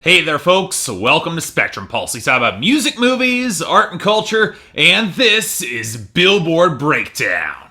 Hey there folks, welcome to Spectrum Pulse. We talk about music, movies, art and culture, and this is Billboard Breakdown.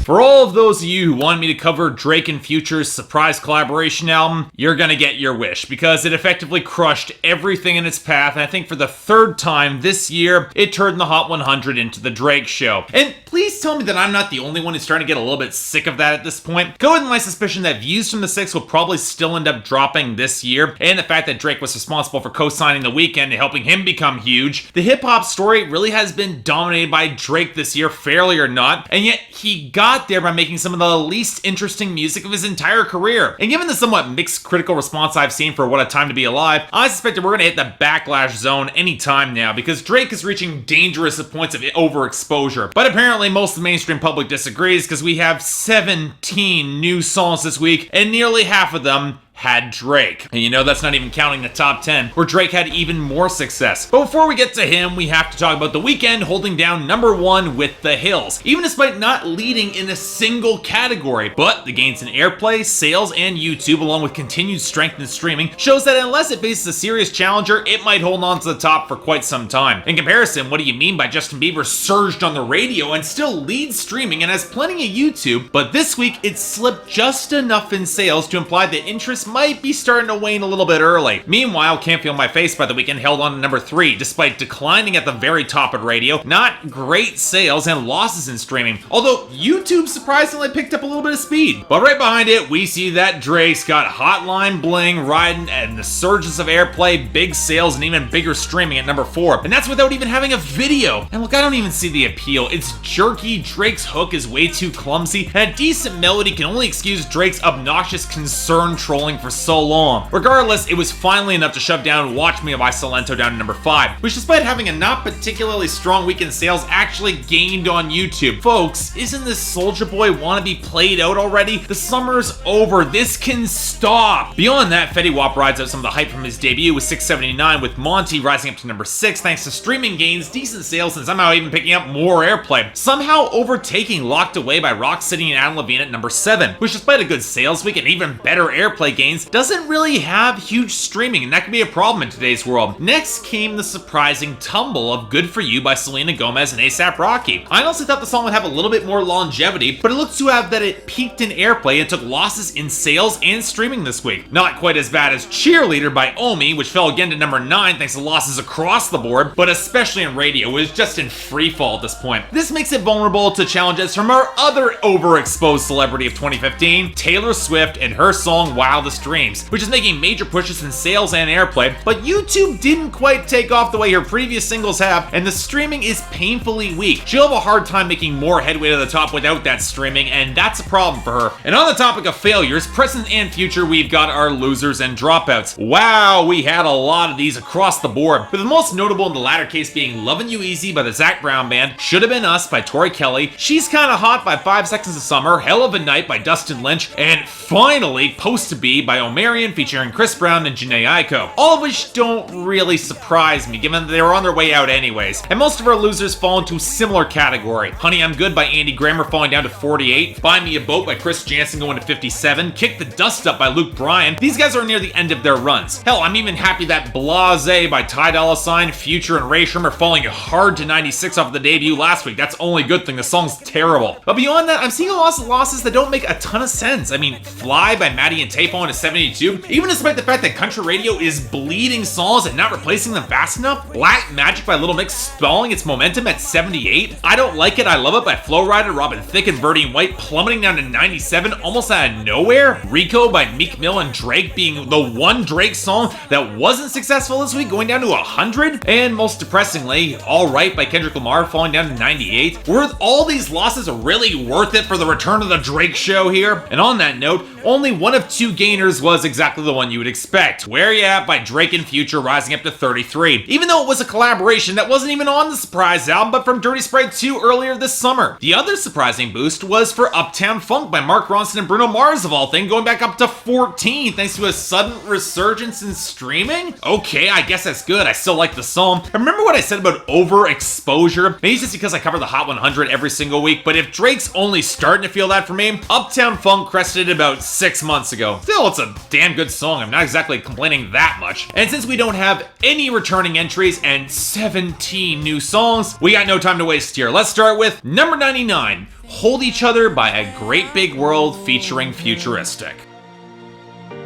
For all of those of you who wanted me to cover Drake and Future's surprise collaboration album, you're gonna get your wish, because it effectively crushed everything in its path, and I think for the third time this year, it turned the Hot 100 into the Drake Show. And please tell me that I'm not the only one who's starting to get a little bit sick of that at this point. Go with my suspicion that views from the 6 will probably still end up dropping this year, and the fact that Drake was responsible for co-signing The Weeknd and helping him become huge. The hip-hop story really has been dominated by Drake this year, fairly or not, and yet he got there by making some of the least interesting music of his entire career. And given the somewhat mixed critical response I've seen for What a Time to Be Alive, I suspect that we're gonna hit the backlash zone anytime now, because Drake is reaching dangerous points of overexposure. But apparently most of the mainstream public disagrees, because we have 17 new songs this week, and nearly half of them had Drake. And you know, that's not even counting the top 10, where Drake had even more success. But before we get to him, we have to talk about The Weeknd holding down #1 with The Hills, even despite not leading in a single category. But the gains in airplay, sales, and YouTube, along with continued strength in streaming, shows that unless it faces a serious challenger, it might hold on to the top for quite some time. In comparison, what do you mean by Justin Bieber surged on the radio and still leads streaming and has plenty of YouTube, but this week it slipped just enough in sales to imply that interest might be starting to wane a little bit early. Meanwhile, Can't Feel My Face by The Weeknd held on to #3, despite declining at the very top of radio, not great sales, and losses in streaming, although YouTube surprisingly picked up a little bit of speed. But right behind it, we see that Drake's got Hotline Bling riding and the surges of airplay, big sales, and even bigger streaming at #4, and that's without even having a video. And look, I don't even see the appeal. It's jerky, Drake's hook is way too clumsy, and a decent melody can only excuse Drake's obnoxious concern trolling for so long. Regardless, it was finally enough to shove down Watch Me by Salento down to #5, which despite having a not particularly strong week in sales, actually gained on YouTube. Folks, isn't this Soulja Boy wannabe played out already? The summer's over, this can stop! Beyond that, Fetty Wap rides out some of the hype from his debut with 679, with Monty rising up to #6 thanks to streaming gains, decent sales, and somehow even picking up more airplay, somehow overtaking Locked Away by Rock City and Adam Levine at #7, which despite a good sales week and even better airplay gains, doesn't really have huge streaming, and that can be a problem in today's world. Next came the surprising tumble of Good For You by Selena Gomez and A$AP Rocky. I honestly thought the song would have a little bit more longevity, but it looks to have that it peaked in airplay and took losses in sales and streaming this week. Not quite as bad as Cheerleader by Omi, which fell again to #9 thanks to losses across the board, but especially in radio, it was just in free fall at this point. This makes it vulnerable to challenges from our other overexposed celebrity of 2015, Taylor Swift, and her song Wildest Dreams, which is making major pushes in sales and airplay, but YouTube didn't quite take off the way her previous singles have, and the streaming is painfully weak. She'll have a hard time making more headway to the top without that streaming, and that's a problem for her. And on the topic of failures, present and future, we've got our losers and dropouts. Wow, we had a lot of these across the board, with the most notable in the latter case being Lovin' You Easy by the Zac Brown Band, Shoulda Been Us by Tori Kelly, She's Kinda Hot by 5 Seconds of Summer, Hell of a Night by Dustin Lynch, and finally, Post to Be by Omarion featuring Chris Brown and Jhené Aiko. All of which don't really surprise me, given that they were on their way out anyways. And most of our losers fall into a similar category. Honey I'm Good by Andy Grammer falling down to 48, Buy Me a Boat by Chris Jansen going to 57, Kick the Dust Up by Luke Bryan. These guys are near the end of their runs. Hell, I'm even happy that Blase by Ty Dolla $ign, Future, and Ray Sherm are falling hard to 96 off the debut last week. That's only good thing, the song's terrible. But beyond that, I'm seeing a lot of losses that don't make a ton of sense. I mean, Fly by Maddie and Tay falling to 72, even despite the fact that country radio is bleeding songs and not replacing them fast enough. Black Magic by Little Mix stalling its momentum at 78. I Don't Like It, I Love It by Flo Rida, Robin Thicke, and Verdi and White plummeting down to 97 almost out of nowhere. Rico by Meek Mill and Drake being the one Drake song that wasn't successful this week, going down to 100. And most depressingly, All Right by Kendrick Lamar falling down to 98. Were all these losses really worth it for the return of the Drake Show here? And on that note, only one of 2 gained Gainers was exactly the one you would expect. Where Ya At by Drake and Future rising up to 33, even though it was a collaboration that wasn't even on the surprise album, but from Dirty Sprite 2 earlier this summer. The other surprising boost was for Uptown Funk by Mark Ronson and Bruno Mars of all things, going back up to 14 thanks to a sudden resurgence in streaming? Okay, I guess that's good. I still like the song. Remember what I said about overexposure? Maybe it's just because I cover the Hot 100 every single week, but if Drake's only starting to feel that for me, Uptown Funk crested it about 6 months ago. Still, it's a damn good song. I'm not exactly complaining that much. And since we don't have any returning entries and 17 new songs, we got no time to waste here. Let's start with number 99, Hold Each Other by A Great Big World featuring Futuristic.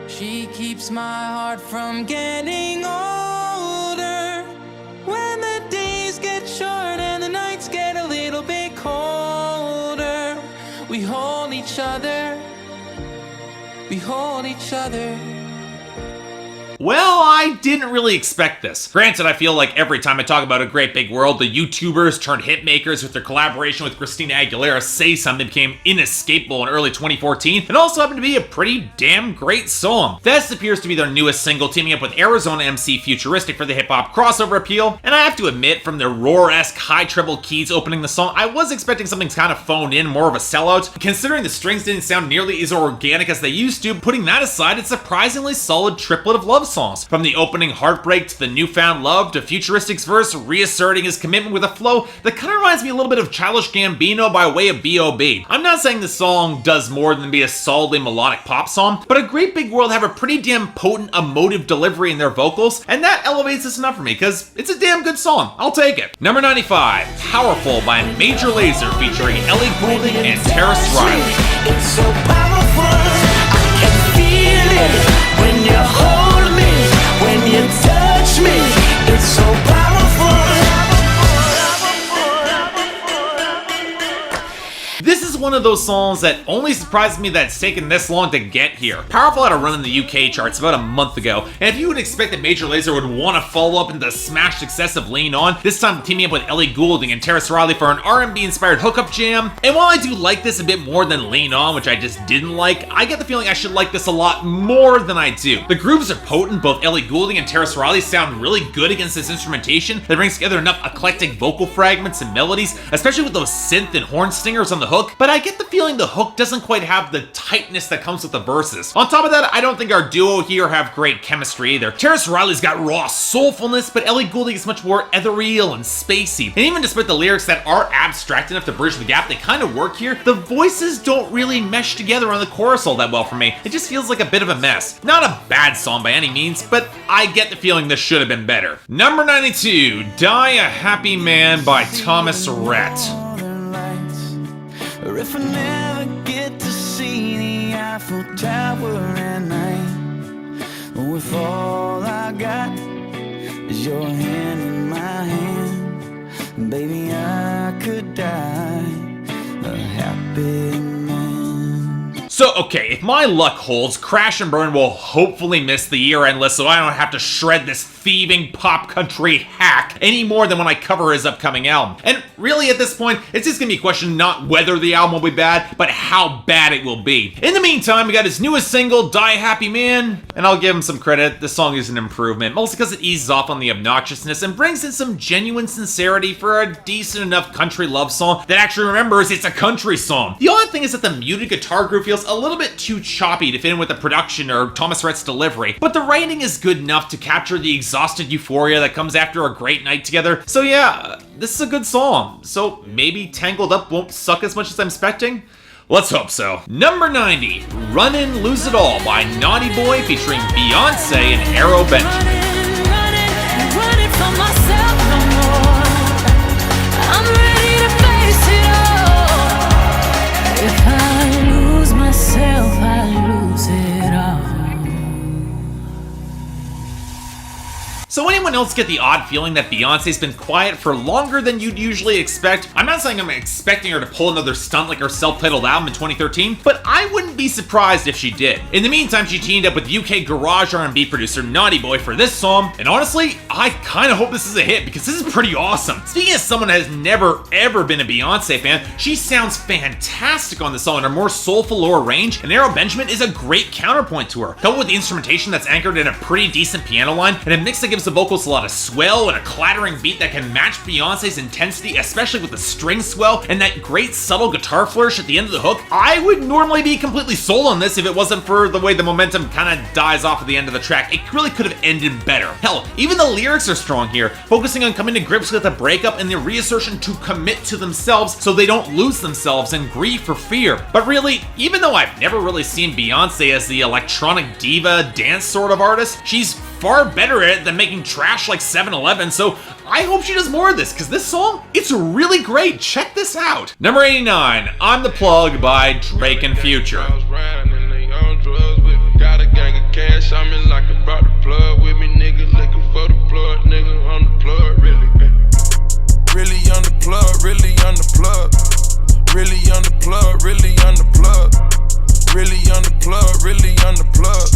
She keeps my heart from getting older when the days get short and the nights get a little bit colder. We hold each other, we hold each other. Well, I didn't really expect this. Granted, I feel like every time I talk about A Great Big World, the YouTubers turned hitmakers with their collaboration with Christina Aguilera Say Something became inescapable in early 2014, and also happened to be a pretty damn great song. This appears to be their newest single, teaming up with Arizona MC Futuristic for the hip-hop crossover appeal, and I have to admit, from their roar-esque high treble keys opening the song, I was expecting something kind of phoned in, more of a sellout. Considering the strings didn't sound nearly as organic as they used to, putting that aside, it's a surprisingly solid triplet of love songs. From the opening Heartbreak to the Newfound Love to Futuristic's verse reasserting his commitment with a flow that kind of reminds me a little bit of Childish Gambino by way of B.O.B. I'm not saying the song does more than be a solidly melodic pop song, but A Great Big World have a pretty damn potent emotive delivery in their vocals, and that elevates this enough for me because it's a damn good song. I'll take it. Number 95, Powerful by Major Lazer featuring Ellie Goulding and Tarrus Riley. It's so powerful, I can feel it when you hold me, when you touch me. It's so powerful. This is one of those songs that only surprised me that it's taken this long to get here. Powerful had a run in the UK charts about a month ago, and if you would expect that Major Lazer would want to follow up into the smash success of Lean On, this time teaming up with Ellie Goulding and Tarrus Riley for an R&B inspired hookup jam. And while I do like this a bit more than Lean On, which I just didn't like, I get the feeling I should like this a lot more than I do. The grooves are potent, both Ellie Goulding and Tarrus Riley sound really good against this instrumentation that brings together enough eclectic vocal fragments and melodies, especially with those synth and horn stingers on the hook, but I get the feeling the hook doesn't quite have the tightness that comes with the verses. On top of that, I don't think our duo here have great chemistry either. Tarrus Riley's got raw soulfulness, but Ellie Goulding is much more ethereal and spacey. And even despite the lyrics that are abstract enough to bridge the gap, they kind of work here, the voices don't really mesh together on the chorus all that well for me. It just feels like a bit of a mess. Not a bad song by any means, but I get the feeling this should have been better. Number 92, Die a Happy Man by Thomas Rhett. Or if I never get to see the Eiffel Tower at night, or if all I got is your hand in my hand, baby, I could die a happy man. So, okay, if my luck holds, Crash and Burn will hopefully miss the year-end list so I don't have to shred this thieving pop country hack any more than when I cover his upcoming album. And really, at this point, it's just gonna be a question not whether the album will be bad, but how bad it will be. In the meantime, we got his newest single, Die Happy Man, and I'll give him some credit, the song is an improvement, mostly because it eases off on the obnoxiousness and brings in some genuine sincerity for a decent enough country love song that actually remembers it's a country song. The odd thing is that the muted guitar groove feels a little bit too choppy to fit in with the production or Thomas Rhett's delivery, but the writing is good enough to capture the exhausted euphoria that comes after a great night together. So yeah, this is a good song. So maybe Tangled Up won't suck as much as I'm expecting? Let's hope so. Number 90, Runnin' Lose It All by Naughty Boy featuring Beyonce and Arrow Benjamin. Running from myself no more. I'm ready to face it all. If I lose myself, I lose it all. So anyone anyone else get the odd feeling that Beyonce's been quiet for longer than you'd usually expect? I'm not saying I'm expecting her to pull another stunt like her self-titled album in 2013, but I wouldn't be surprised if she did. In the meantime, she teamed up with UK garage R&B producer Naughty Boy for this song, and honestly, I kinda hope this is a hit because this is pretty awesome. Speaking as someone that has never ever been a Beyonce fan, she sounds fantastic on the song in her more soulful lower range, and Arrow Benjamin is a great counterpoint to her. Coupled with the instrumentation that's anchored in a pretty decent piano line, and a mix that gives the vocals a lot of swell and a clattering beat that can match Beyonce's intensity, especially with the string swell and that great subtle guitar flourish at the end of the hook, I would normally be completely sold on this if it wasn't for the way the momentum kinda dies off at the end of the track. It really could have ended better. Hell, even the lyrics are strong here, focusing on coming to grips with a breakup and the reassertion to commit to themselves so they don't lose themselves and grieve for fear. But really, even though I've never really seen Beyonce as the electronic diva dance sort of artist, she's far better at it than making trash like 7-Eleven, so I hope she does more of this, because this song, it's really great. Check this out. Number 89, I'm the Plug by Drake and Future. Got a gang of cash, I'm in like about the plug with me, nigga looking for the plug, nigga on the plug, really. Really on the plug, really on the plug. Really on the plug, really on the plug. Really on the plug, really on the plug.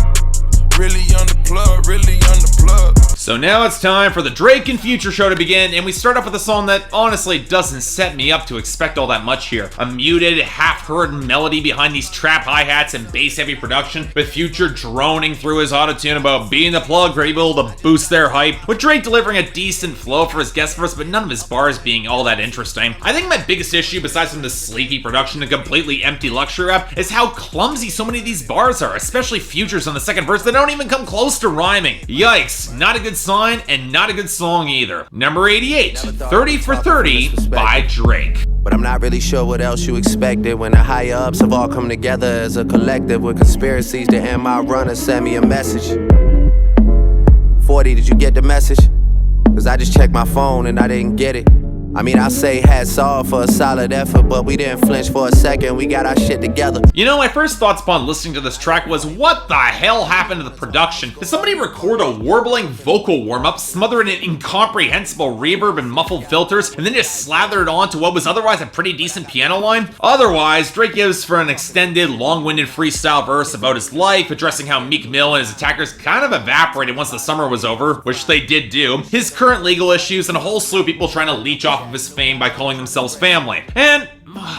Really on the plug, really on the plug. So now it's time for the Drake and Future show to begin, and we start off with a song that honestly doesn't set me up to expect all that much here. A muted, half-heard melody behind these trap hi-hats and bass-heavy production, with Future droning through his autotune about being the plug able to boost their hype, with Drake delivering a decent flow for his guest verse, but none of his bars being all that interesting. I think my biggest issue, besides from the sleepy production and completely empty luxury rap, is how clumsy so many of these bars are, especially Future's on the second verse that don't even come close to rhyming. Yikes, not a good sign and not a good song either. Number 88, 30 for 30 by Drake. But I'm not really sure what else you expected when the higher ups have all come together as a collective with conspiracies to end my run and send me a message. 40, did you get the message? Cause I just checked my phone and I didn't get it. I mean, I say hats off for a solid effort, but we didn't flinch for a second, we got our shit together. You know, my first thoughts upon listening to this track was, what the hell happened to the production? Did somebody record a warbling vocal warm-up, smother it in incomprehensible reverb and muffled filters, and then just slather it onto what was otherwise a pretty decent piano line? Otherwise, Drake gives for an extended, long-winded freestyle verse about his life, addressing how Meek Mill and his attackers kind of evaporated once the summer was over, which they did do, his current legal issues, and a whole slew of people trying to leech off of his fame by calling themselves family. And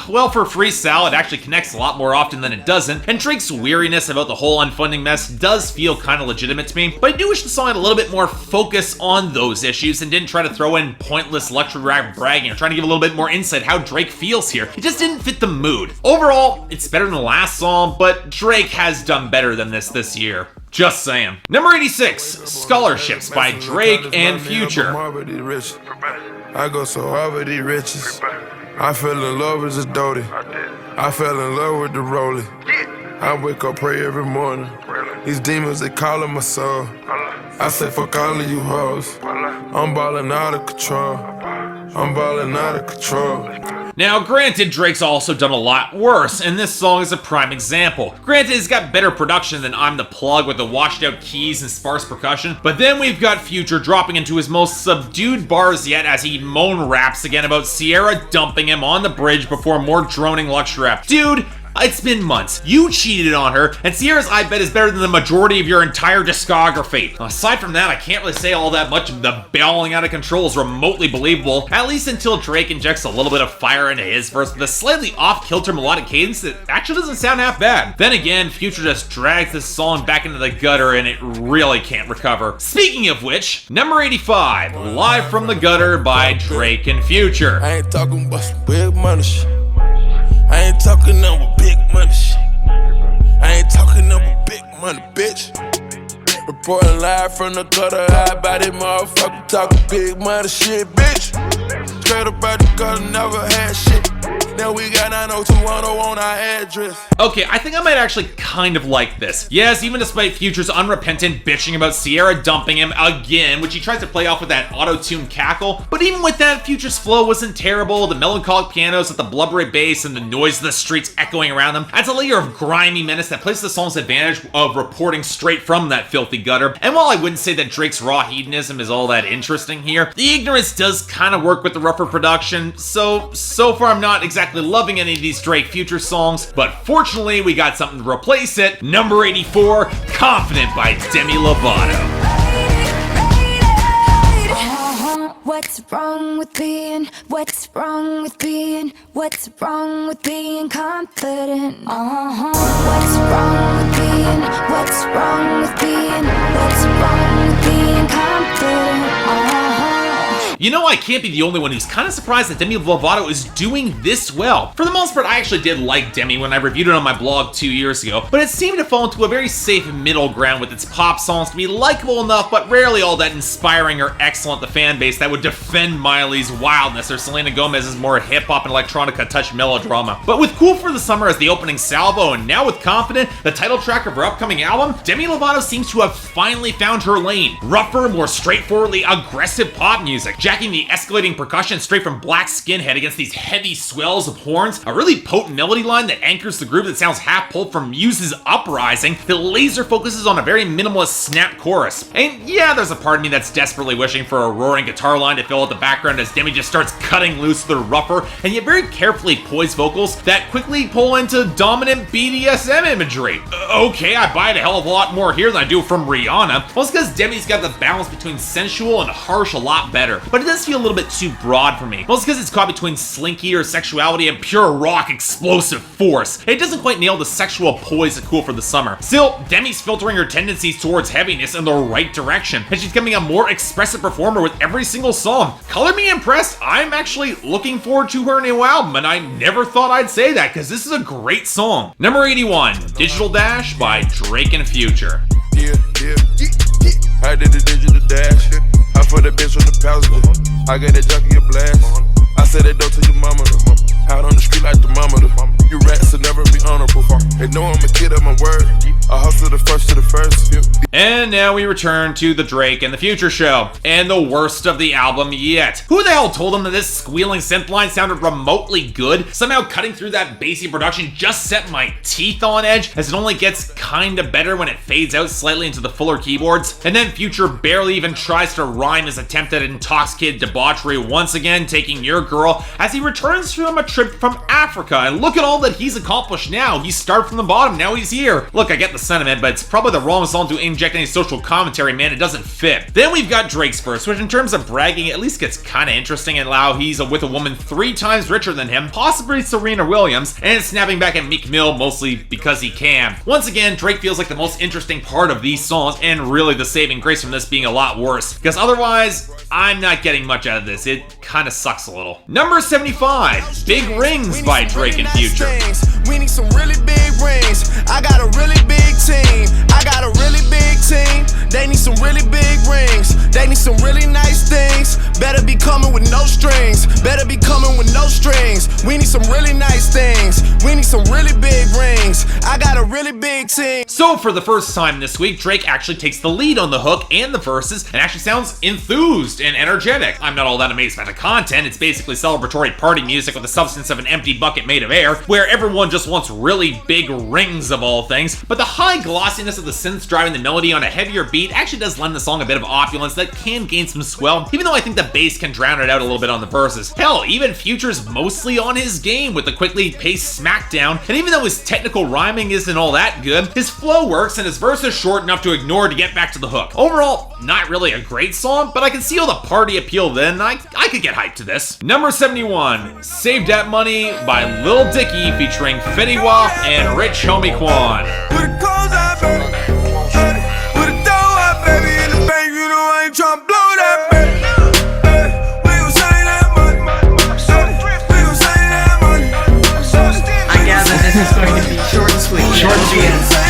well, for Freestyle, it actually connects a lot more often than it doesn't, and Drake's weariness about the whole unfunding mess does feel kind of legitimate to me, but I do wish the song had a little bit more focus on those issues and didn't try to throw in pointless luxury rap bragging or trying to give a little bit more insight how Drake feels here. It just didn't fit the mood. Overall, it's better than the last song, but Drake has done better than this year. Just saying. Number 86, Scholarships by Drake and Future. I go so hard with these riches. I fell in love with the doty. I fell in love with the rolling. I wake up, pray every morning. These demons, they calling my soul. I say fuck all of you hoes. I'm balling out of control. I'm balling out of control. Now, granted, Drake's also done a lot worse, and this song is a prime example. Granted, it's got better production than I'm the Plug with the washed out keys and sparse percussion, but then we've got Future dropping into his most subdued bars yet as he moan raps again about Sierra dumping him on the bridge before more droning luxury rap. Dude, it's been months. You cheated on her, and Sierra's I Bet is better than the majority of your entire discography. Aside from that, I can't really say all that much. The bawling out of control is remotely believable, at least until Drake injects a little bit of fire into his verse with a slightly off-kilter melodic cadence that actually doesn't sound half bad. Then again, Future just drags this song back into the gutter and it really can't recover. Speaking of which, number 85, Live from the Gutter by Drake and Future. I ain't talking about some big money shit. I ain't talking about big money shit. I ain't talking about big money, bitch. Reporting live from the gutter, high body motherfucker talking big money shit, bitch. Straight up out the gutter, never had shit. Now we got 90210 on our address. Okay, I think I might actually kind of like this. Yes, even despite Future's unrepentant bitching about Sierra dumping him again, which he tries to play off with that auto-tune cackle, but even with that, Future's flow wasn't terrible. The melancholic pianos with the blubbery bass and the noise of the streets echoing around them adds a layer of grimy menace that plays the song's advantage of reporting straight from that filthy gutter. And while I wouldn't say that Drake's raw hedonism is all that interesting here, the ignorance does kind of work with the rougher production, so far I'm not exactly loving any of these Drake Future songs, but fortunately we got something to replace it. Number 84, Confident by Demi Lovato. What's wrong with being confident? What's wrong with being confident? You know, I can't be the only one who's kind of surprised that Demi Lovato is doing this well. For the most part, I actually did like Demi when I reviewed it on my blog 2 years ago, but it seemed to fall into a very safe middle ground with its pop songs to be likable enough, but rarely all that inspiring or excellent the fan base that would defend Miley's wildness or Selena Gomez's more hip-hop and electronica touch melodrama. But with Cool for the Summer as the opening salvo, and now with Confident, the title track of her upcoming album, Demi Lovato seems to have finally found her lane. Rougher, more straightforwardly aggressive pop music, jacking the escalating percussion straight from Black Skinhead against these heavy swells of horns, a really potent melody line that anchors the groove that sounds half pulled from Muse's Uprising, that Lazer focuses on a very minimalist snap chorus. And yeah, there's a part of me that's desperately wishing for a roaring guitar line to fill out the background as Demi just starts cutting loose with her rougher and yet very carefully poised vocals that quickly pull into dominant BDSM imagery. Okay, I buy it a hell of a lot more here than I do from Rihanna. Well, it's because Demi's got the balance between sensual and harsh a lot better, but it does feel a little bit too broad for me. Well, it's because it's caught between slinky or sexuality and pure rock explosive force. It doesn't quite nail the sexual poise of Cool for the Summer. Still, Demi's filtering her tendencies towards heaviness in the right direction, and she's becoming a more expressive performer with every single song. Color me impressed. I'm actually looking forward to her new album, and I never thought I'd say that because this is a great song. Number 81, Digital Dash by Drake and Future. Yeah. I did the digital dash. I put the bitch on the passenger. I got that junkie a blast. I said that dope to your mama. Out on the street like the mama. You rats will never be honorable. They know I'm a kid of my word. I hustle the first to the first. And now we return to the Drake and the Future show, and the worst of the album yet. Who the hell told them that this squealing synth line sounded remotely good? Somehow cutting through that bassy production just set my teeth on edge, as it only gets kinda better when it fades out slightly into the fuller keyboards. And then Future barely even tries to rhyme his attempt at intoxicated debauchery, once again taking your girl as he returns from a trip from Africa. And look at all that he's accomplished now. He started from the bottom, now he's here. Look, I get the sentiment, but it's probably the wrong song to inject any social commentary, man. It doesn't fit. Then we've got Drake's verse, which in terms of bragging at least gets kinda interesting, and how he's with a woman 3 times richer than him, possibly Serena Williams, and snapping back at Meek Mill mostly because he can. Once again, Drake feels like the most interesting part of these songs, and really the saving grace from this being a lot worse, because otherwise, I'm not getting much out of this. It kinda sucks a little. Number 75, Big Rings by Drake and Future. We need some really big rings. I got a really big team. I got a really big team. They need some really big rings. They need some really nice things. Better be coming with no strings. Better be coming with no strings. We need some really nice things. We need some really big rings. I got a really big team. So for the first time this week, Drake actually takes the lead on the hook and the verses, and actually sounds enthused and energetic. I'm not all that amazed by the content. It's basically celebratory party music with the substance of an empty bucket made of air, where everyone just wants really big rings of all things. But the high glossiness of the synths driving the melody on a heavier beat actually does lend the song a bit of opulence that can gain some swell, even though I think the bass can drown it out a little bit on the verses. Hell, even Future's mostly on his game with the quickly paced smackdown, and even though his technical rhyming isn't all that good, his flow works and his verse is short enough to ignore to get back to the hook. Overall, not really a great song, but I can see all the party appeal then. I could get hyped to this. Number 71, Save Dat Money by Lil Dicky featuring Fetty Wap and Rich Homie Quan. With the clothes out, baby. With the dough out, baby. In the bank, you know I ain't tryna blow that, baby. We gon' save that money. We gon' save that money. I gather this is going to be short and sweet. Short and sweet.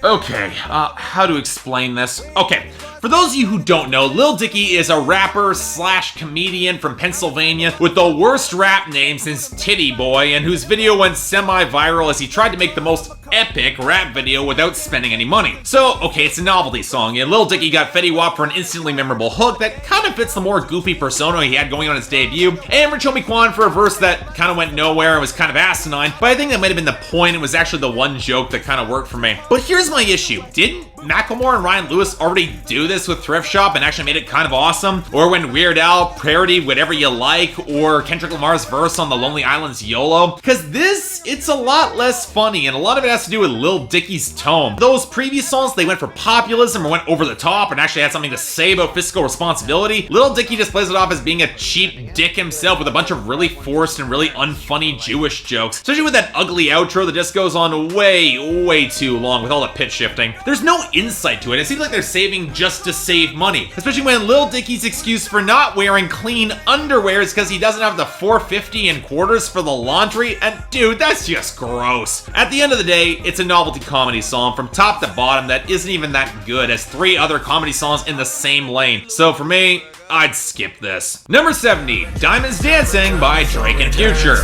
Okay, how to explain this? Okay, for those of you who don't know, Lil Dicky is a rapper slash comedian from Pennsylvania with the worst rap name since Titty Boy, and whose video went semi-viral as he tried to make the most epic rap video without spending any money. So, okay, it's a novelty song, and Lil Dicky got Fetty Wap for an instantly memorable hook that kind of fits the more goofy persona he had going on his debut, and Rich Homie Quan for a verse that kind of went nowhere and was kind of asinine, but I think that might have been the point. It was actually the one joke that kind of worked for me. But here's my issue. Didn't Macklemore and Ryan Lewis already do this with Thrift Shop and actually made it kind of awesome? Or when Weird Al parodied Whatever You Like, or Kendrick Lamar's verse on the Lonely Island's YOLO? Because this, it's a lot less funny, and a lot of it has to do with Lil Dicky's tone. Those previous songs, they went for populism or went over the top and actually had something to say about fiscal responsibility. Lil Dicky just plays it off as being a cheap dick himself with a bunch of really forced and really unfunny Jewish jokes. Especially with that ugly outro that just goes on way too long with all the pitch shifting. There's no insight to it. It seems like they're saving just to save money. Especially when Lil Dicky's excuse for not wearing clean underwear is because he doesn't have the $4.50 in quarters for the laundry, and dude, that's just gross. At the end of the day, it's a novelty comedy song from top to bottom that isn't even that good as 3 other comedy songs in the same lane. So for me, I'd skip this. Number 70, Diamonds Dancing by Drake and Future.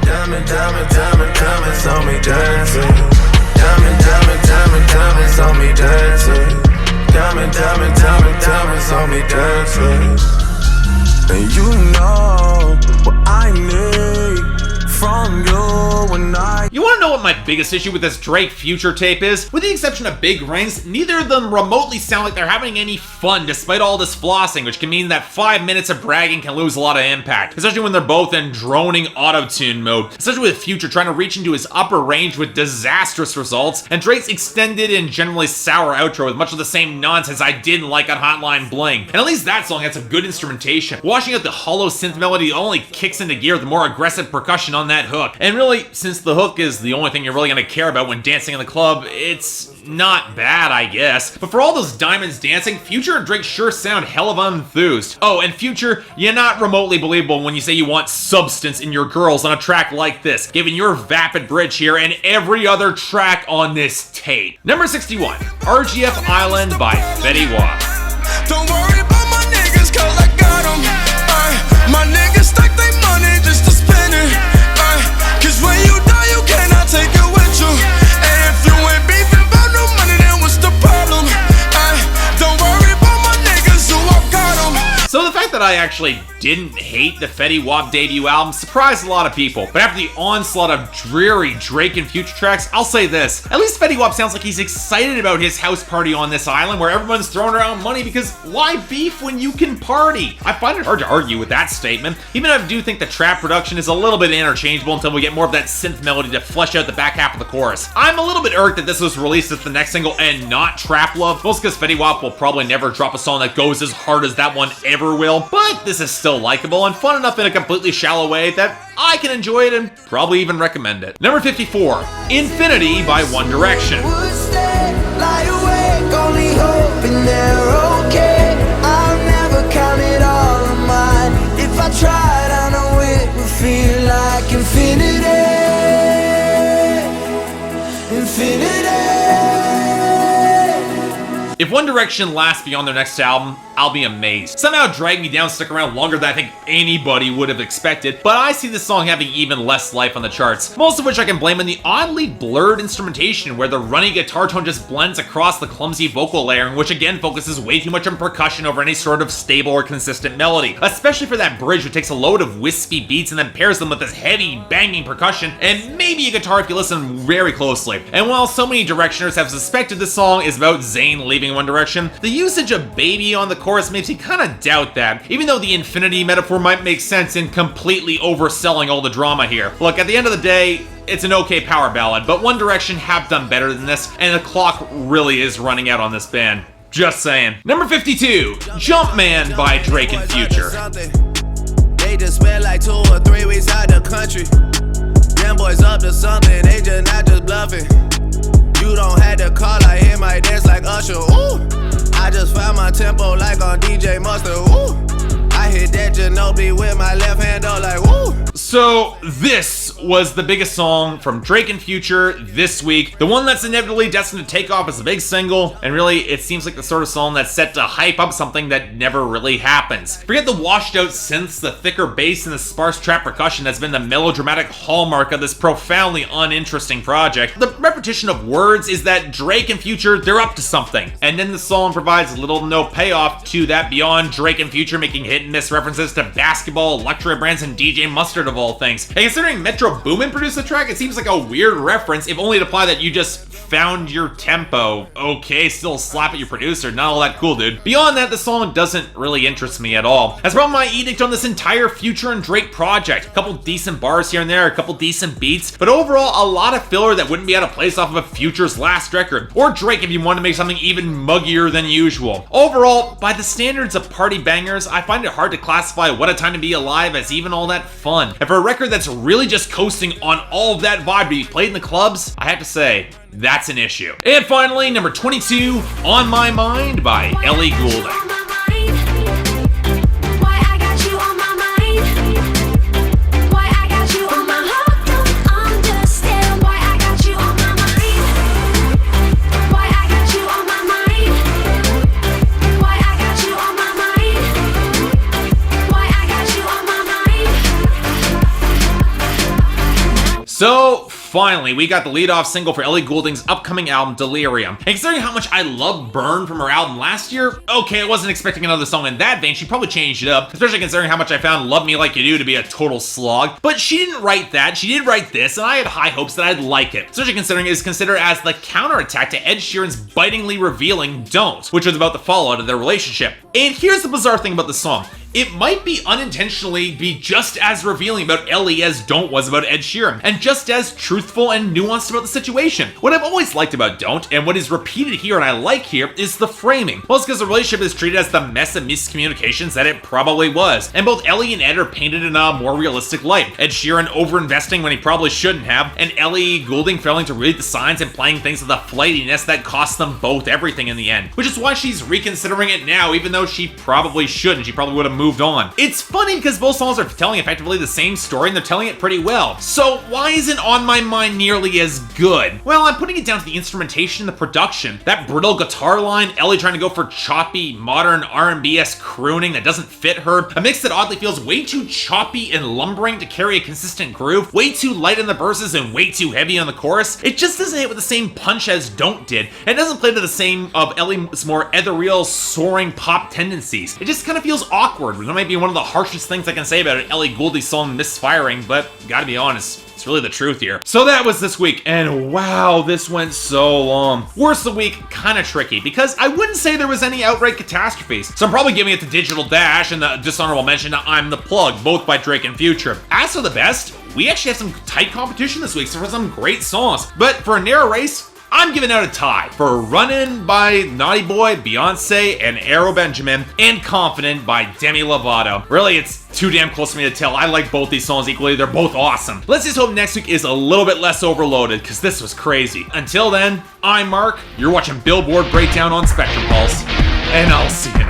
Diamond, diamond, diamond, diamonds on me dancing. Diamond, diamond, diamond, diamonds on me dancing. Diamond, diamond, diamond, diamonds on me dancing. And you know what I need from you when I... You wanna know what my biggest issue with this Drake Future tape is? With the exception of Big Rings, neither of them remotely sound like they're having any fun despite all this flossing, which can mean that 5 minutes of bragging can lose a lot of impact, especially when they're both in droning auto-tune mode, especially with Future trying to reach into his upper range with disastrous results, and Drake's extended and generally sour outro with much of the same nonsense I didn't like on Hotline Bling. And at least that song had some good instrumentation. Washing out the hollow synth melody only kicks into gear with the more aggressive percussion on that hook. And really, since the hook is the only thing you're really gonna care about when dancing in the club, it's not bad, I guess. But for all those diamonds dancing, Future and Drake sure sound hell of unenthused. Oh, and Future, you're not remotely believable when you say you want substance in your girls on a track like this, given your vapid bridge here and every other track on this tape. Number 61, RGF Island by Fetty Wap. Don't worry about my niggas, cause I got them. My niggas stack they money just to spend it. Cause when you die, you cannot take it with you. And if you ain't beefing about no money, then what's the problem? Don't worry about my niggas, who I got them. So the fact that I actually didn't hate the Fetty Wap debut album surprised a lot of people. But after the onslaught of dreary Drake and Future tracks, I'll say this. At least Fetty Wap sounds like he's excited about his house party on this island where everyone's throwing around money because why beef when you can party? I find it hard to argue with that statement, even though I do think the trap production is a little bit interchangeable until we get more of that synth melody to flesh out the back half of the chorus. I'm a little bit irked that this was released as the next single and not Trap Love, mostly because Fetty Wap will probably never drop a song that goes as hard as that one ever will, but this is still likable and fun enough in a completely shallow way that I can enjoy it and probably even recommend it. Number 54, Infinity by One Direction. Would stay, lie awake, only hoping they're okay. I'll never count it all on mine. If I tried, I know it would feel like infinity. Infinity. If One Direction lasts beyond their next album, I'll be amazed. Somehow Drag Me Down stuck around longer than I think anybody would have expected, but I see this song having even less life on the charts, most of which I can blame on the oddly blurred instrumentation where the runny guitar tone just blends across the clumsy vocal layering, which again focuses way too much on percussion over any sort of stable or consistent melody, especially for that bridge which takes a load of wispy beats and then pairs them with this heavy banging percussion and maybe a guitar if you listen very closely. And while so many Directioners have suspected this song is about Zayn leaving One Direction, the usage of Baby on the chorus makes me kind of doubt that, even though the infinity metaphor might make sense in completely overselling all the drama here. Look, at the end of the day, it's an okay power ballad, but One Direction have done better than this, and the clock really is running out on this band. Just saying. Number 52, Jumpman by Drake and Future. They just spent like 2 or 3 weeks out the country. Them boys up to something, they just not just bluffing. You don't have to call, I hear my dance like Usher, ooh. I just found my tempo like on DJ Mustard, ooh. I hit that Ginobili with my left hand, though, like, woo. So, this was the biggest song from Drake and Future this week. The one that's inevitably destined to take off as a big single, and really, it seems like the sort of song that's set to hype up something that never really happens. Forget the washed out synths, the thicker bass, and the sparse trap percussion that's been the melodramatic hallmark of this profoundly uninteresting project. The repetition of words is that Drake and Future, they're up to something. And then the song provides little to no payoff to that beyond Drake and Future making hit and miss references to basketball, luxury brands, and DJ Mustard of all things. And considering Metro Boomin produced the track, it seems like a weird reference, if only to imply that you just found your tempo. Okay, still slap at your producer, not all that cool, dude. Beyond that, the song doesn't really interest me at all. That's probably my edict on this entire Future and Drake project. A couple decent bars here and there, a couple decent beats, but overall, a lot of filler that wouldn't be out of place off of a Future's last record, or Drake if you want to make something even muggier than usual. Overall, by the standards of party bangers, I find it hard to classify What a Time to Be Alive as even all that fun. And for a record that's really just coasting on all of that vibe to be played in the clubs, I have to say, that's an issue. And finally, number 22, On My Mind by Ellie Goulding. So, finally, we got the lead-off single for Ellie Goulding's upcoming album, Delirium. And considering how much I love Burn from her album last year, okay, I wasn't expecting another song in that vein. She probably changed it up, especially considering how much I found Love Me Like You Do to be a total slog. But she didn't write that, she did write this, and I had high hopes that I'd like it. Especially considering it is considered as the counterattack to Ed Sheeran's bitingly revealing Don't, which was about the fallout of their relationship. And here's the bizarre thing about the song. It might be unintentionally be just as revealing about Ellie as Don't was about Ed Sheeran, and just as truthful and nuanced about the situation. What I've always liked about Don't, and what is repeated here and I like here, is the framing. Well, it's because the relationship is treated as the mess of miscommunications that it probably was, and both Ellie and Ed are painted in a more realistic light. Ed Sheeran overinvesting when he probably shouldn't have, and Ellie Goulding failing to read the signs and playing things with a flightiness that cost them both everything in the end. Which is why she's reconsidering it now, even though she probably shouldn't. She probably would have moved on. It's funny because both songs are telling effectively the same story and they're telling it pretty well. So why isn't On My Mind nearly as good? Well, I'm putting it down to the instrumentation and the production. That brittle guitar line, Ellie trying to go for choppy, modern R&B-esque crooning that doesn't fit her, a mix that oddly feels way too choppy and lumbering to carry a consistent groove, way too light in the verses and way too heavy on the chorus. It just doesn't hit with the same punch as Don't did, and it doesn't play to the same of Ellie's more ethereal, soaring pop tendencies. It just kind of feels awkward, which might be one of the harshest things I can say about an Ellie Goulding song misfiring, but gotta be honest, it's really the truth here. So that was this week, and wow, this went so long. Worst of the week, kinda tricky, because I wouldn't say there was any outright catastrophes, so I'm probably giving it the Digital Dash and the Dishonourable mention that I'm the Plug, both by Drake and Future. As for the best, we actually have some tight competition this week, so for some great songs, but for a narrow race, I'm giving out a tie for Runnin by Naughty Boy, Beyonce, and Arrow Benjamin, and Confident by Demi Lovato. Really, it's too damn close for me to tell. I like both these songs equally. They're both awesome. Let's just hope next week is a little bit less overloaded, because this was crazy. Until then, I'm Mark. You're watching Billboard Breakdown on Spectrum Pulse, and I'll see you